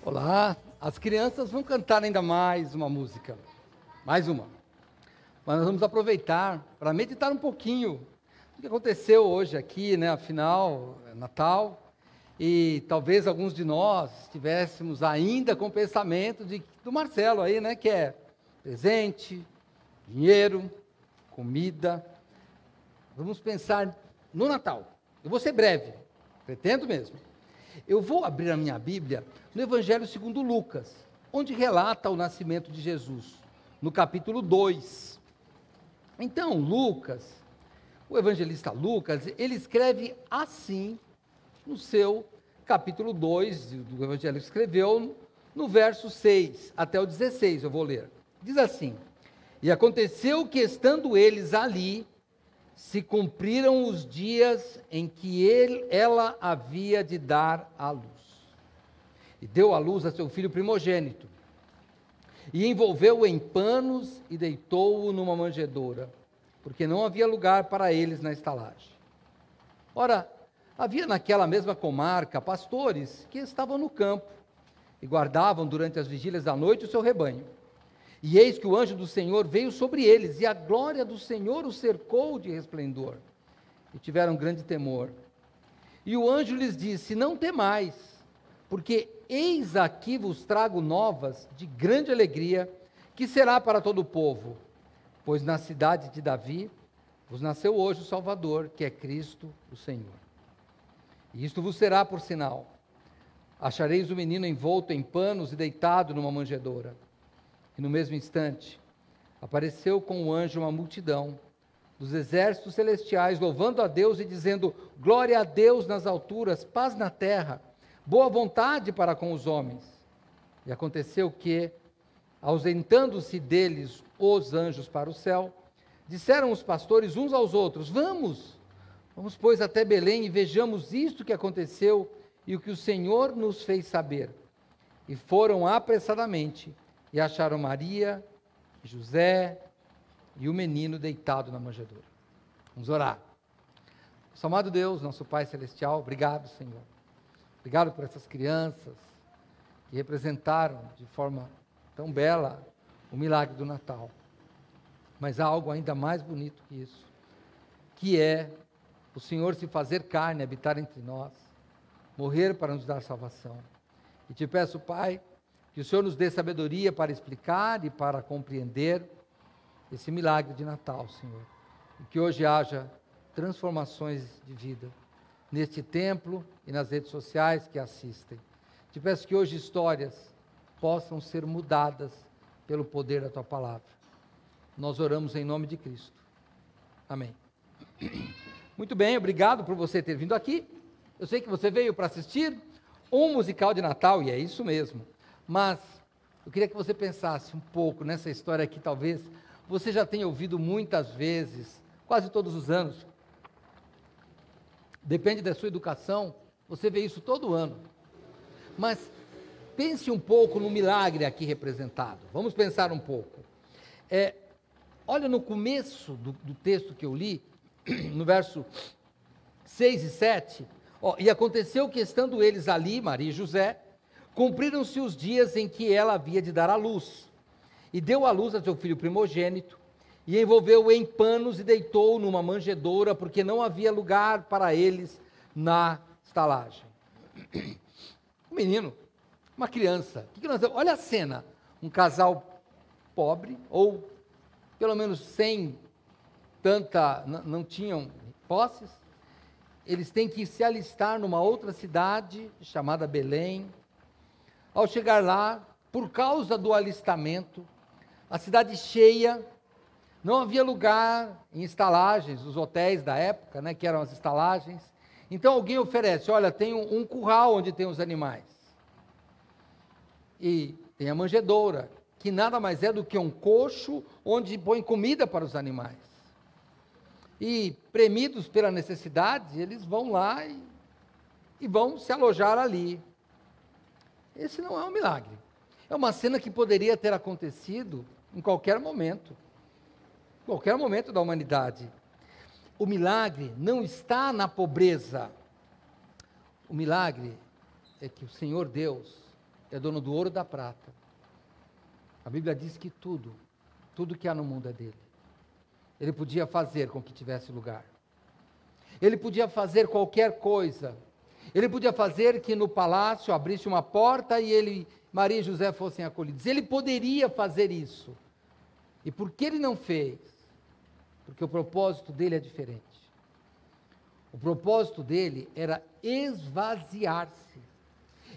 Olá, as crianças vão cantar ainda mais uma música, mais uma. Mas nós vamos aproveitar para meditar um pouquinho do que aconteceu hoje aqui, né? Afinal, é Natal, e talvez alguns de nós estivéssemos ainda com o pensamento do Marcelo aí, né? Que é presente, dinheiro, comida. Vamos pensar no Natal. Eu vou ser breve, pretendo mesmo. Eu vou abrir a minha Bíblia no Evangelho segundo Lucas, onde relata o nascimento de Jesus, no capítulo 2. Então, Lucas, o evangelista Lucas, ele escreve assim, no seu capítulo 2, do evangelho que escreveu, no verso 6 até o 16, eu vou ler. Diz assim: E aconteceu que, estando eles ali, se cumpriram os dias em que ela havia de dar à luz. E deu à luz a seu filho primogênito, e envolveu-o em panos e deitou-o numa manjedoura, porque não havia lugar para eles na estalagem. Ora, havia naquela mesma comarca pastores que estavam no campo e guardavam durante as vigílias da noite o seu rebanho. E eis que o anjo do Senhor veio sobre eles, e a glória do Senhor os cercou de resplendor, e tiveram grande temor. E o anjo lhes disse: Não temais, porque eis aqui vos trago novas de grande alegria, que será para todo o povo, pois na cidade de Davi vos nasceu hoje o Salvador, que é Cristo o Senhor. E isto vos será por sinal: achareis o menino envolto em panos e deitado numa manjedoura. E no mesmo instante, apareceu com o anjo uma multidão dos exércitos celestiais, louvando a Deus e dizendo: Glória a Deus nas alturas, paz na terra, boa vontade para com os homens. E aconteceu que, ausentando-se deles os anjos para o céu, disseram os pastores uns aos outros: Vamos, pois até Belém e vejamos isto que aconteceu e o que o Senhor nos fez saber. E foram apressadamente e acharam Maria, José e o menino deitado na manjedoura. Vamos orar. Nosso amado Deus, nosso Pai Celestial, obrigado, Senhor. Obrigado por essas crianças que representaram de forma tão bela o milagre do Natal. Mas há algo ainda mais bonito que isso, que é o Senhor se fazer carne, habitar entre nós, morrer para nos dar salvação. E te peço, Pai, que o Senhor nos dê sabedoria para explicar e para compreender esse milagre de Natal, Senhor. E que hoje haja transformações de vida neste templo e nas redes sociais que assistem. Te peço que hoje histórias possam ser mudadas pelo poder da Tua palavra. Nós oramos em nome de Cristo. Amém. Muito bem, obrigado por você ter vindo aqui. Eu sei que você veio para assistir um musical de Natal, e é isso mesmo. Mas eu queria que você pensasse um pouco nessa história que talvez você já tenha ouvido muitas vezes, quase todos os anos. Depende da sua educação, você vê isso todo ano. Mas pense um pouco no milagre aqui representado. Vamos pensar um pouco. Olha no começo do texto que eu li, no verso 6 e 7, e aconteceu que, estando eles ali, Maria e José, cumpriram-se os dias em que ela havia de dar à luz, e deu à luz a seu filho primogênito, e envolveu-o em panos e deitou-o numa manjedoura, porque não havia lugar para eles na estalagem. Um menino, uma criança, olha a cena, um casal pobre, ou pelo menos sem não tinham posses, eles têm que se alistar numa outra cidade, chamada Belém. Ao chegar lá, por causa do alistamento, a cidade cheia, não havia lugar em estalagens, os hotéis da época, né, que eram as estalagens. Então alguém oferece: olha, tem um curral onde tem os animais. E tem a manjedoura, que nada mais é do que um coxo onde põe comida para os animais. E premidos pela necessidade, eles vão lá e vão se alojar ali. Esse não é um milagre. É uma cena que poderia ter acontecido em qualquer momento da humanidade. O milagre não está na pobreza. O milagre é que o Senhor Deus é dono do ouro e da prata. A Bíblia diz que tudo que há no mundo é dele. Ele podia fazer com que tivesse lugar. Ele podia fazer qualquer coisa. Ele podia fazer que no palácio abrisse uma porta e Maria e José fossem acolhidos. Ele poderia fazer isso. E por que ele não fez? Porque o propósito dele é diferente. O propósito dele era esvaziar-se.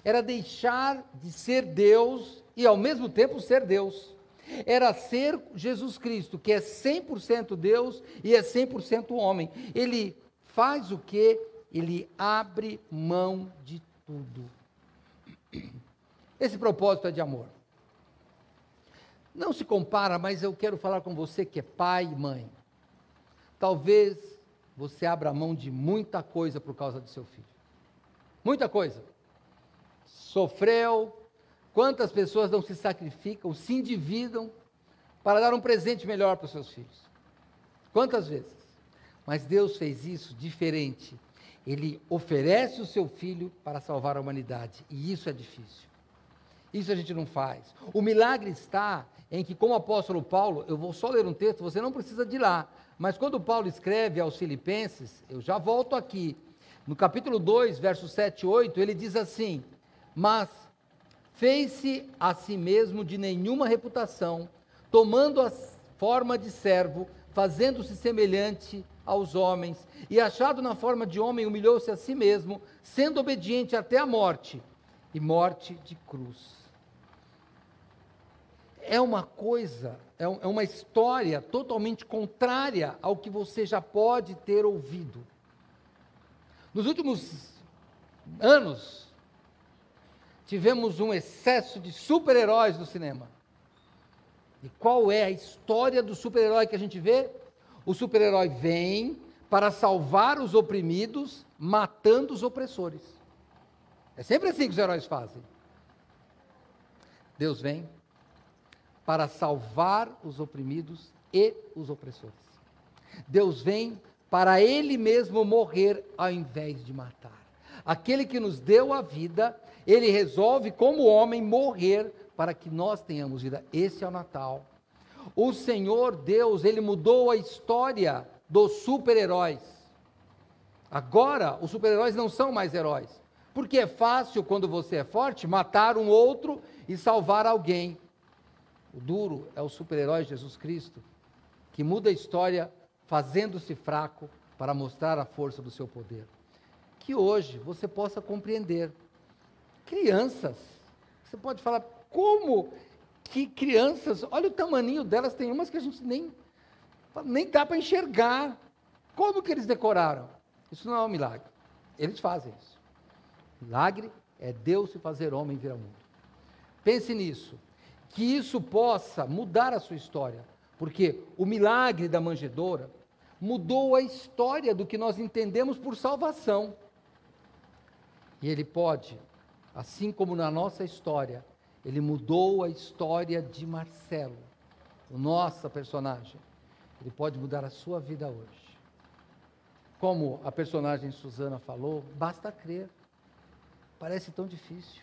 Era deixar de ser Deus e ao mesmo tempo ser Deus. Era ser Jesus Cristo, que é 100% Deus e é 100% homem. Ele faz o quê? Ele abre mão de tudo. Esse propósito é de amor. Não se compara, mas eu quero falar com você que é pai e mãe. Talvez você abra mão de muita coisa por causa do seu filho. Muita coisa. Sofreu. Quantas pessoas não se sacrificam, se endividam para dar um presente melhor para os seus filhos? Quantas vezes? Mas Deus fez isso diferente. Ele oferece o seu filho para salvar a humanidade. E isso é difícil. Isso a gente não faz. O milagre está em que, como o apóstolo Paulo, eu vou só ler um texto, você não precisa de ir lá, mas quando Paulo escreve aos Filipenses, eu já volto aqui, no capítulo 2, versos 7 e 8, ele diz assim: mas fez-se a si mesmo de nenhuma reputação, tomando a forma de servo, fazendo-se semelhante aos homens, e achado na forma de homem, humilhou-se a si mesmo, sendo obediente até a morte, e morte de cruz. É uma coisa, é uma história totalmente contrária ao que você já pode ter ouvido. Nos últimos anos, tivemos um excesso de super-heróis no cinema. E qual é a história do super-herói que a gente vê? O super-herói vem para salvar os oprimidos, matando os opressores. É sempre assim que os heróis fazem. Deus vem para salvar os oprimidos e os opressores. Deus vem para Ele mesmo morrer ao invés de matar. Aquele que nos deu a vida, Ele resolve, como homem, morrer para que nós tenhamos vida. Esse é o Natal. O Senhor Deus, Ele mudou a história dos super-heróis. Agora, os super-heróis não são mais heróis. Porque é fácil, quando você é forte, matar um outro e salvar alguém. O duro é o super-herói Jesus Cristo, que muda a história fazendo-se fraco para mostrar a força do seu poder. Que hoje você possa compreender. Crianças, você pode falar, como que crianças, olha o tamaninho delas, tem umas que a gente nem dá para enxergar. Como que eles decoraram? Isso não é um milagre. Eles fazem isso. Milagre é Deus se fazer homem e vir ao mundo. Pense nisso. Que isso possa mudar a sua história. Porque o milagre da manjedoura mudou a história do que nós entendemos por salvação. E ele pode, assim como na nossa história, ele mudou a história de Marcelo, o nosso personagem. Ele pode mudar a sua vida hoje. Como a personagem Susana falou, basta crer. Parece tão difícil.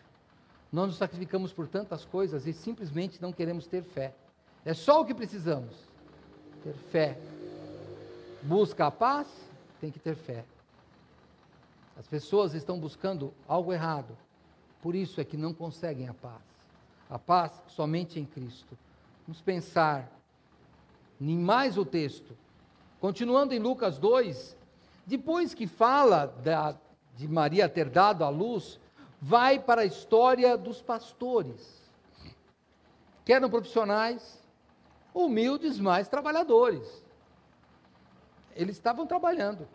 Nós nos sacrificamos por tantas coisas e simplesmente não queremos ter fé. É só o que precisamos, ter fé. Busca a paz, tem que ter fé. As pessoas estão buscando algo errado, por isso é que não conseguem a paz. A paz somente em Cristo. Vamos pensar em mais o texto. Continuando em Lucas 2, depois que fala de Maria ter dado à luz, vai para a história dos pastores, que eram profissionais humildes, mas trabalhadores. Eles estavam trabalhando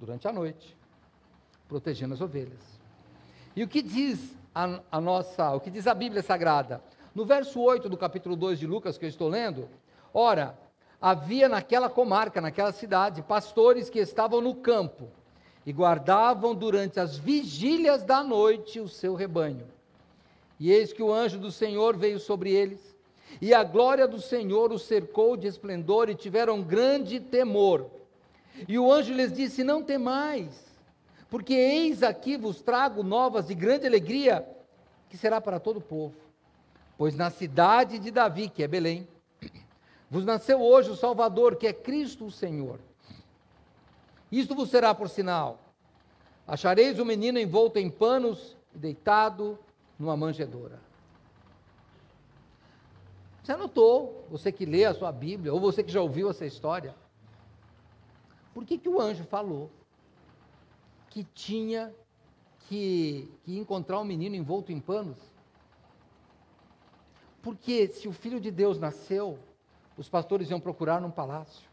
durante a noite, protegendo as ovelhas. E o que diz o que diz a Bíblia Sagrada? No verso 8 do capítulo 2 de Lucas, que eu estou lendo, ora, havia naquela comarca, naquela cidade, pastores que estavam no campo e guardavam durante as vigílias da noite o seu rebanho. E eis que o anjo do Senhor veio sobre eles, e a glória do Senhor os cercou de esplendor, e tiveram grande temor. E o anjo lhes disse: não temais, porque eis aqui vos trago novas de grande alegria, que será para todo o povo. Pois na cidade de Davi, que é Belém, vos nasceu hoje o Salvador, que é Cristo o Senhor. Isto vos será por sinal: achareis o menino envolto em panos e deitado numa manjedoura. Você anotou, você que lê a sua Bíblia, ou você que já ouviu essa história, por que o anjo falou que tinha que encontrar um menino envolto em panos? Porque se o Filho de Deus nasceu, os pastores iam procurar num palácio.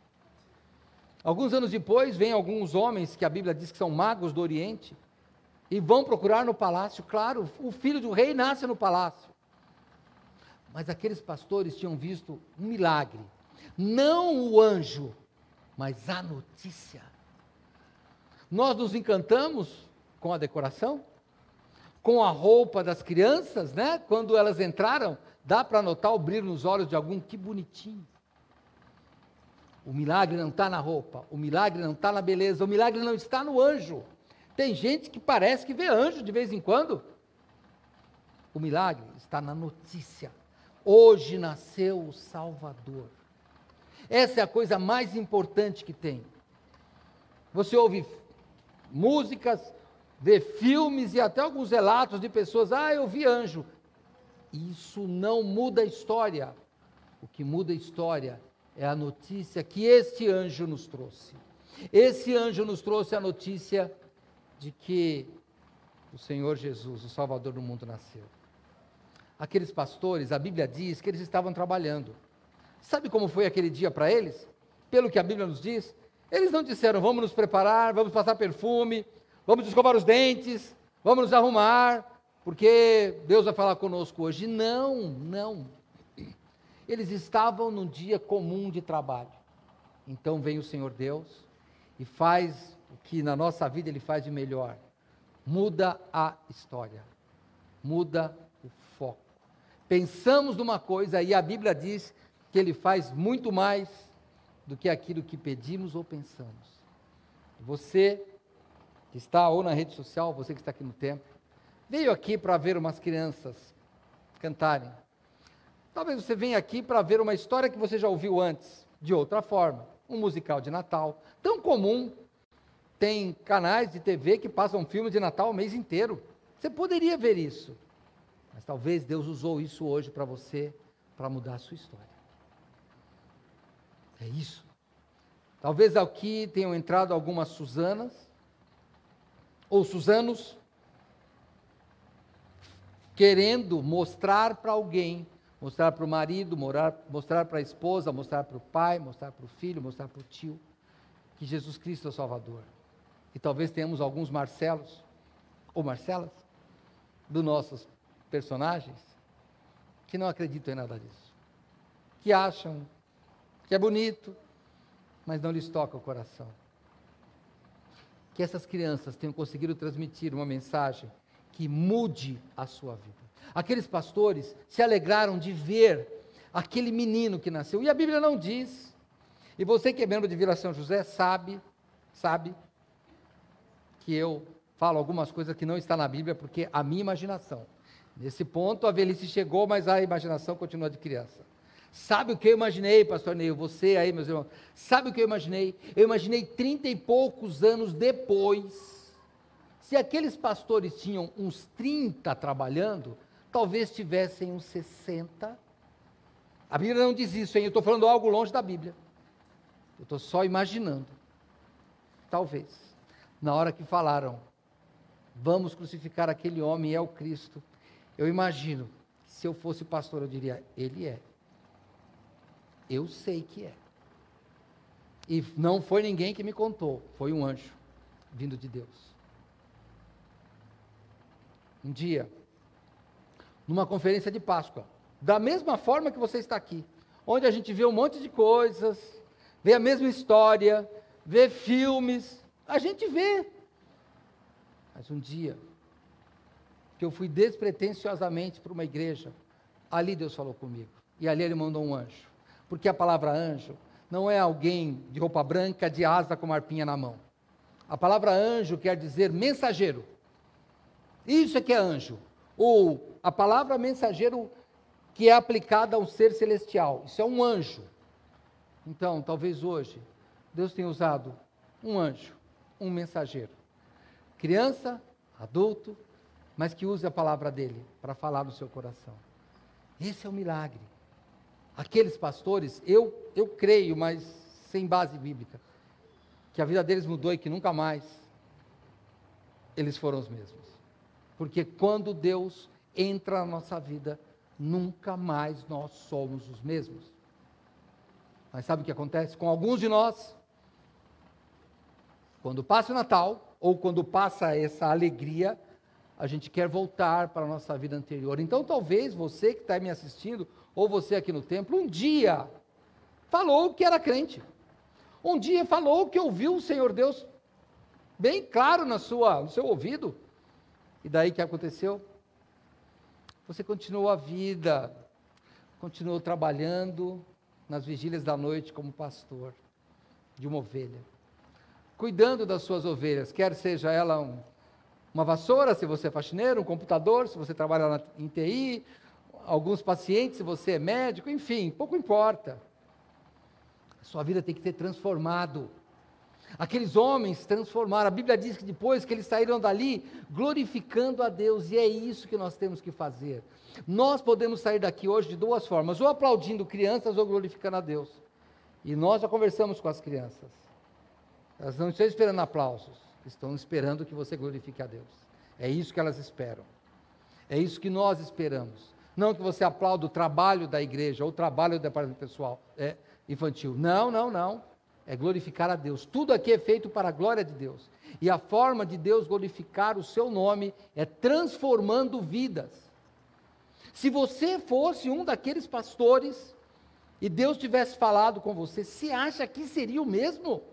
Alguns anos depois, vêm alguns homens, que a Bíblia diz que são magos do Oriente, e vão procurar no palácio. Claro, o filho do rei nasce no palácio. Mas aqueles pastores tinham visto um milagre. Não o anjo, mas a notícia. Nós nos encantamos com a decoração, com a roupa das crianças, né? Quando elas entraram, dá para notar o brilho nos olhos de algum, que bonitinho. O milagre não está na roupa, o milagre não está na beleza, o milagre não está no anjo. Tem gente que parece que vê anjo de vez em quando. O milagre está na notícia. Hoje nasceu o Salvador. Essa é a coisa mais importante que tem. Você ouve músicas, vê filmes e até alguns relatos de pessoas, eu vi anjo. Isso não muda a história. O que muda a história é a notícia que este anjo nos trouxe. Esse anjo nos trouxe a notícia de que o Senhor Jesus, o Salvador do mundo, nasceu. Aqueles pastores, a Bíblia diz que eles estavam trabalhando. Sabe como foi aquele dia para eles? Pelo que a Bíblia nos diz, eles não disseram, vamos nos preparar, vamos passar perfume, vamos escovar os dentes, vamos nos arrumar, porque Deus vai falar conosco hoje. Não. Eles estavam num dia comum de trabalho. Então vem o Senhor Deus e faz o que na nossa vida Ele faz de melhor. Muda a história, muda o foco. Pensamos numa coisa e a Bíblia diz que Ele faz muito mais do que aquilo que pedimos ou pensamos. Você que está ou na rede social, você que está aqui no templo, veio aqui para ver umas crianças cantarem. Talvez você venha aqui para ver uma história que você já ouviu antes, de outra forma. Um musical de Natal, tão comum. Tem canais de TV que passam filmes de Natal o mês inteiro. Você poderia ver isso. Mas talvez Deus usou isso hoje para você, para mudar a sua história. É isso. Talvez aqui tenham entrado algumas Suzanas, ou Suzanos, querendo mostrar para alguém, mostrar para o marido, mostrar para a esposa, mostrar para o pai, mostrar para o filho, mostrar para o tio, que Jesus Cristo é o Salvador. E talvez tenhamos alguns Marcelos, ou Marcelas, dos nossos personagens, que não acreditam em nada disso. Que acham que é bonito, mas não lhes toca o coração. Que essas crianças tenham conseguido transmitir uma mensagem que mude a sua vida. Aqueles pastores se alegraram de ver aquele menino que nasceu. E a Bíblia não diz. E você que é membro de Vila São José sabe que eu falo algumas coisas que não está na Bíblia, porque a minha imaginação. Nesse ponto a velhice chegou, mas a imaginação continua de criança. Sabe o que eu imaginei, pastor Neil? Você aí, meus irmãos. Sabe o que eu imaginei? Eu imaginei 30 e poucos anos depois. Se aqueles pastores tinham uns 30 trabalhando, talvez tivessem uns 60. A Bíblia não diz isso, hein? Eu estou falando algo longe da Bíblia. Eu estou só imaginando. Talvez. Na hora que falaram, vamos crucificar aquele homem, é o Cristo. Eu imagino, se eu fosse pastor, eu diria, ele é. Eu sei que é. E não foi ninguém que me contou, foi um anjo vindo de Deus. Um dia, numa conferência de Páscoa, da mesma forma que você está aqui, onde a gente vê um monte de coisas, vê a mesma história, vê filmes, a gente vê. Mas um dia, que eu fui despretensiosamente para uma igreja, ali Deus falou comigo, e ali Ele mandou um anjo, porque a palavra anjo não é alguém de roupa branca, de asa com uma arpinha na mão. A palavra anjo quer dizer mensageiro. Isso é que é anjo. O a palavra mensageiro que é aplicada a um ser celestial. Isso é um anjo. Então, talvez hoje, Deus tenha usado um anjo, um mensageiro. Criança, adulto, mas que use a palavra dele para falar no seu coração. Esse é o milagre. Aqueles pastores, eu creio, mas sem base bíblica, que a vida deles mudou e que nunca mais eles foram os mesmos. Porque quando Deus entra na nossa vida, nunca mais nós somos os mesmos. Mas sabe o que acontece com alguns de nós? Quando passa o Natal, ou quando passa essa alegria, a gente quer voltar para a nossa vida anterior. Então talvez você que está me assistindo, ou você aqui no templo, um dia falou que era crente. Um dia falou que ouviu o Senhor Deus bem claro no seu ouvido. E daí o que aconteceu? Você continuou a vida, continuou trabalhando nas vigílias da noite como pastor de uma ovelha, cuidando das suas ovelhas, quer seja ela uma vassoura, se você é faxineiro, um computador, se você trabalha em TI, alguns pacientes, se você é médico, enfim, pouco importa. A sua vida tem que ter transformado. Aqueles homens transformaram, a Bíblia diz que depois que eles saíram dali, glorificando a Deus, e é isso que nós temos que fazer. Nós podemos sair daqui hoje de duas formas, ou aplaudindo crianças, ou glorificando a Deus. E nós já conversamos com as crianças. Elas não estão esperando aplausos, estão esperando que você glorifique a Deus. É isso que elas esperam. É isso que nós esperamos. Não que você aplaude o trabalho da igreja, ou o trabalho do departamento pessoal, infantil. Não. É glorificar a Deus. Tudo aqui é feito para a glória de Deus. E a forma de Deus glorificar o seu nome é transformando vidas. Se você fosse um daqueles pastores e Deus tivesse falado com você, você acha que seria o mesmo?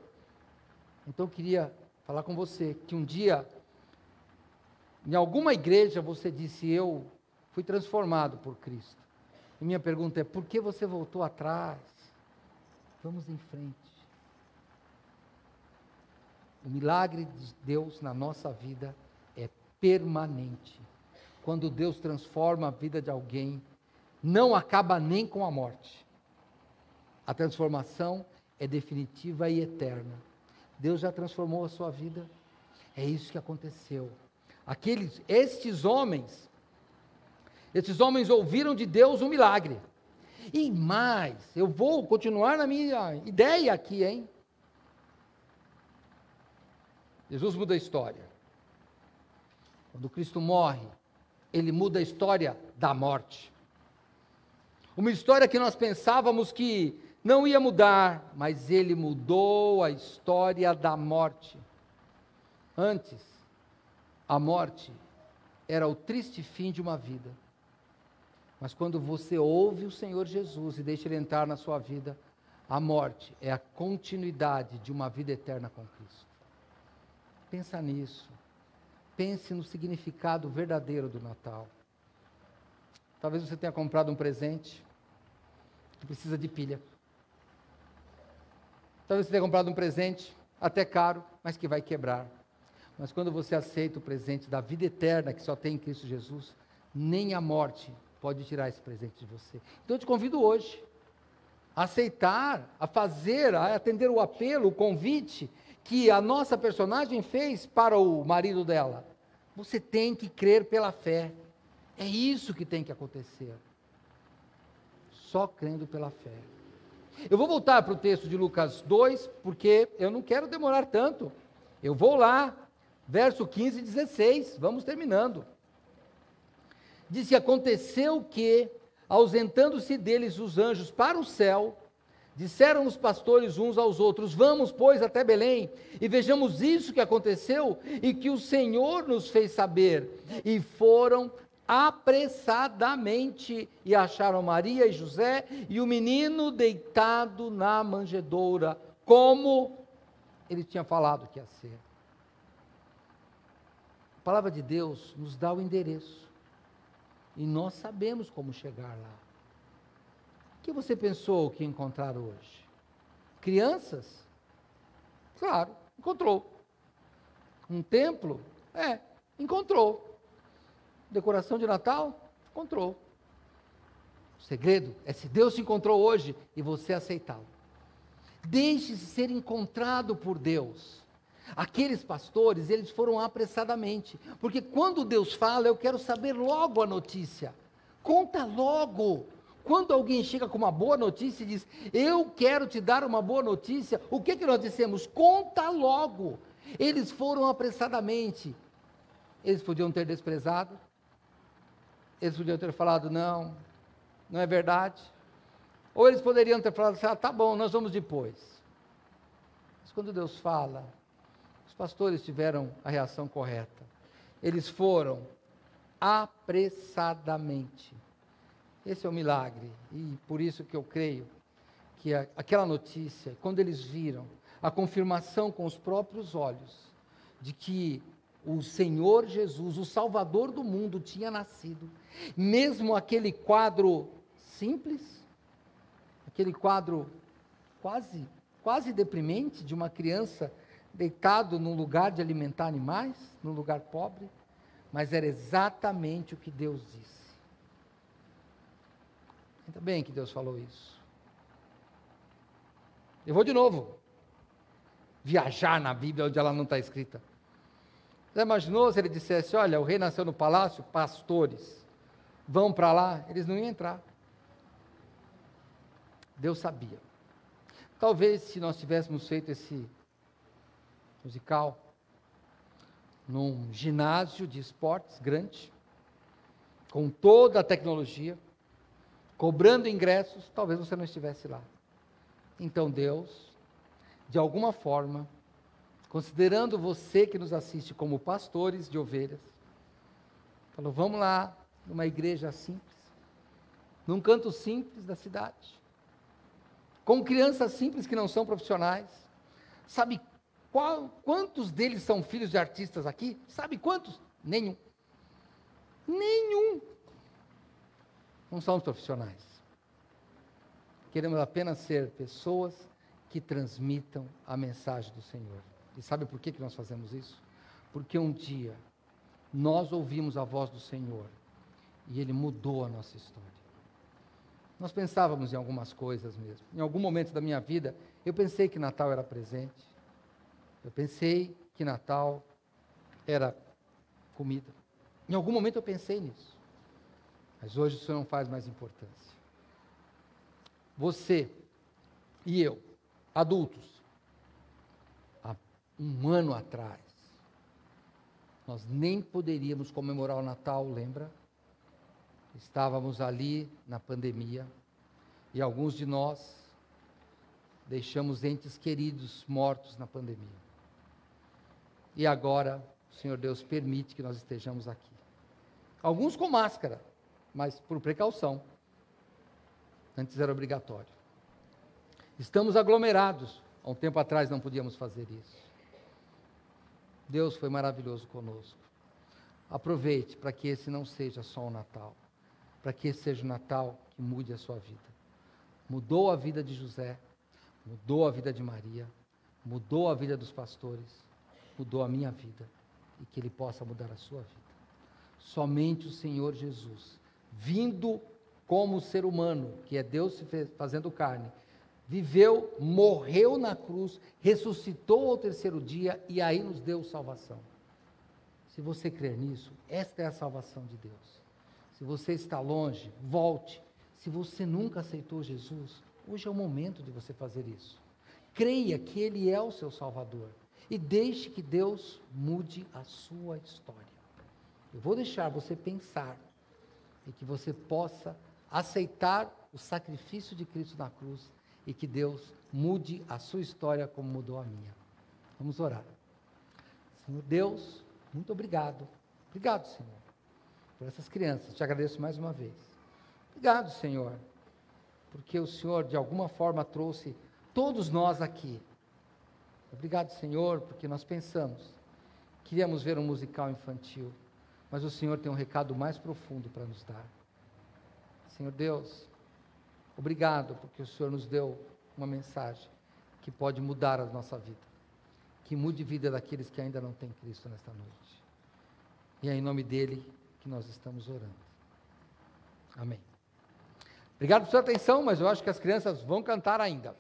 Então eu queria falar com você que um dia, em alguma igreja, você disse: eu fui transformado por Cristo. E minha pergunta é: por que você voltou atrás? Vamos em frente. O milagre de Deus na nossa vida é permanente. Quando Deus transforma a vida de alguém, não acaba nem com a morte. A transformação é definitiva e eterna. Deus já transformou a sua vida. É isso que aconteceu. Estes homens ouviram de Deus um milagre. E mais, eu vou continuar na minha ideia aqui, hein? Jesus muda a história. Quando Cristo morre, Ele muda a história da morte. Uma história que nós pensávamos que não ia mudar, mas Ele mudou a história da morte. Antes, a morte era o triste fim de uma vida. Mas quando você ouve o Senhor Jesus e deixa Ele entrar na sua vida, a morte é a continuidade de uma vida eterna com Cristo. Pensa nisso. Pense no significado verdadeiro do Natal. Talvez você tenha comprado um presente que precisa de pilha. Talvez você tenha comprado um presente até caro, mas que vai quebrar. Mas quando você aceita o presente da vida eterna que só tem em Cristo Jesus, nem a morte pode tirar esse presente de você. Então eu te convido hoje a aceitar, a fazer, a atender o apelo, o convite que a nossa personagem fez para o marido dela. Você tem que crer pela fé. É isso que tem que acontecer. Só crendo pela fé. Eu vou voltar para o texto de Lucas 2, porque eu não quero demorar tanto. Eu vou lá, verso 15 e 16, vamos terminando. Diz que aconteceu que, ausentando-se deles os anjos para o céu, disseram os pastores uns aos outros: vamos, pois, até Belém, e vejamos isso que aconteceu e que o Senhor nos fez saber. E foram apressadamente e acharam Maria e José e o menino deitado na manjedoura, como ele tinha falado que ia ser. A palavra de Deus nos dá o endereço e nós sabemos como chegar lá. O que você pensou que ia encontrar hoje? Crianças? Claro, encontrou. Um templo? Encontrou. Decoração de Natal? Encontrou. O segredo é se Deus te encontrou hoje e você aceitá-lo. Deixe-se ser encontrado por Deus. Aqueles pastores, eles foram apressadamente, porque quando Deus fala, eu quero saber logo a notícia. Conta logo. Quando alguém chega com uma boa notícia e diz, eu quero te dar uma boa notícia, o que nós dissemos? Conta logo. Eles foram apressadamente. Eles podiam ter desprezado, eles podiam ter falado, não é verdade. Ou eles poderiam ter falado assim, tá bom, nós vamos depois. Mas quando Deus fala, os pastores tiveram a reação correta. Eles foram apressadamente. Esse é o milagre, e por isso que eu creio que aquela notícia, quando eles viram a confirmação com os próprios olhos, de que o Senhor Jesus, o Salvador do mundo, tinha nascido, mesmo aquele quadro simples, aquele quadro quase deprimente, de uma criança deitado num lugar de alimentar animais, num lugar pobre, mas era exatamente o que Deus disse. Ainda bem que Deus falou isso. Eu vou de novo viajar na Bíblia onde ela não está escrita. Já imaginou se ele dissesse, olha, o rei nasceu no palácio, pastores vão para lá? Eles não iam entrar. Deus sabia. Talvez se nós tivéssemos feito esse musical num ginásio de esportes grande, com toda a tecnologia, cobrando ingressos, talvez você não estivesse lá. Então Deus, de alguma forma, considerando você que nos assiste como pastores de ovelhas, falou, vamos lá, numa igreja simples, num canto simples da cidade, com crianças simples que não são profissionais. Sabe quantos deles são filhos de artistas aqui? Sabe quantos? Nenhum. Não somos profissionais. Queremos apenas ser pessoas que transmitam a mensagem do Senhor. E sabe por que nós fazemos isso? Porque um dia nós ouvimos a voz do Senhor e Ele mudou a nossa história. Nós pensávamos em algumas coisas mesmo. Em algum momento da minha vida, eu pensei que Natal era presente. Eu pensei que Natal era comida. Em algum momento eu pensei nisso. Mas hoje isso não faz mais importância. Você e eu, adultos, há um ano atrás, nós nem poderíamos comemorar o Natal, lembra? Estávamos ali na pandemia e alguns de nós deixamos entes queridos mortos na pandemia. E agora o Senhor Deus permite que nós estejamos aqui. Alguns com máscara, mas por precaução. Antes era obrigatório. Estamos aglomerados. Há um tempo atrás não podíamos fazer isso. Deus foi maravilhoso conosco. Aproveite para que esse não seja só um Natal. Para que esse seja um Natal que mude a sua vida. Mudou a vida de José, mudou a vida de Maria, mudou a vida dos pastores, mudou a minha vida. E que Ele possa mudar a sua vida. Somente o Senhor Jesus, vindo como ser humano, que é Deus se fazendo carne, viveu, morreu na cruz, ressuscitou ao terceiro dia e aí nos deu salvação. Se você crer nisso, esta é a salvação de Deus. Se você está longe, volte. Se você nunca aceitou Jesus, hoje é o momento de você fazer isso. Creia que Ele é o seu Salvador e deixe que Deus mude a sua história. Eu vou deixar você pensar e que você possa aceitar o sacrifício de Cristo na cruz e que Deus mude a sua história como mudou a minha. Vamos orar. Senhor Deus, muito obrigado. Obrigado, Senhor, por essas crianças. Te agradeço mais uma vez. Obrigado, Senhor, porque o Senhor de alguma forma trouxe todos nós aqui. Obrigado, Senhor, porque nós pensamos, queríamos ver um musical infantil, mas o Senhor tem um recado mais profundo para nos dar. Senhor Deus, obrigado porque o Senhor nos deu uma mensagem que pode mudar a nossa vida, que mude a vida daqueles que ainda não têm Cristo nesta noite. E é em nome dEle que nós estamos orando. Amém. Obrigado por sua atenção, mas eu acho que as crianças vão cantar ainda.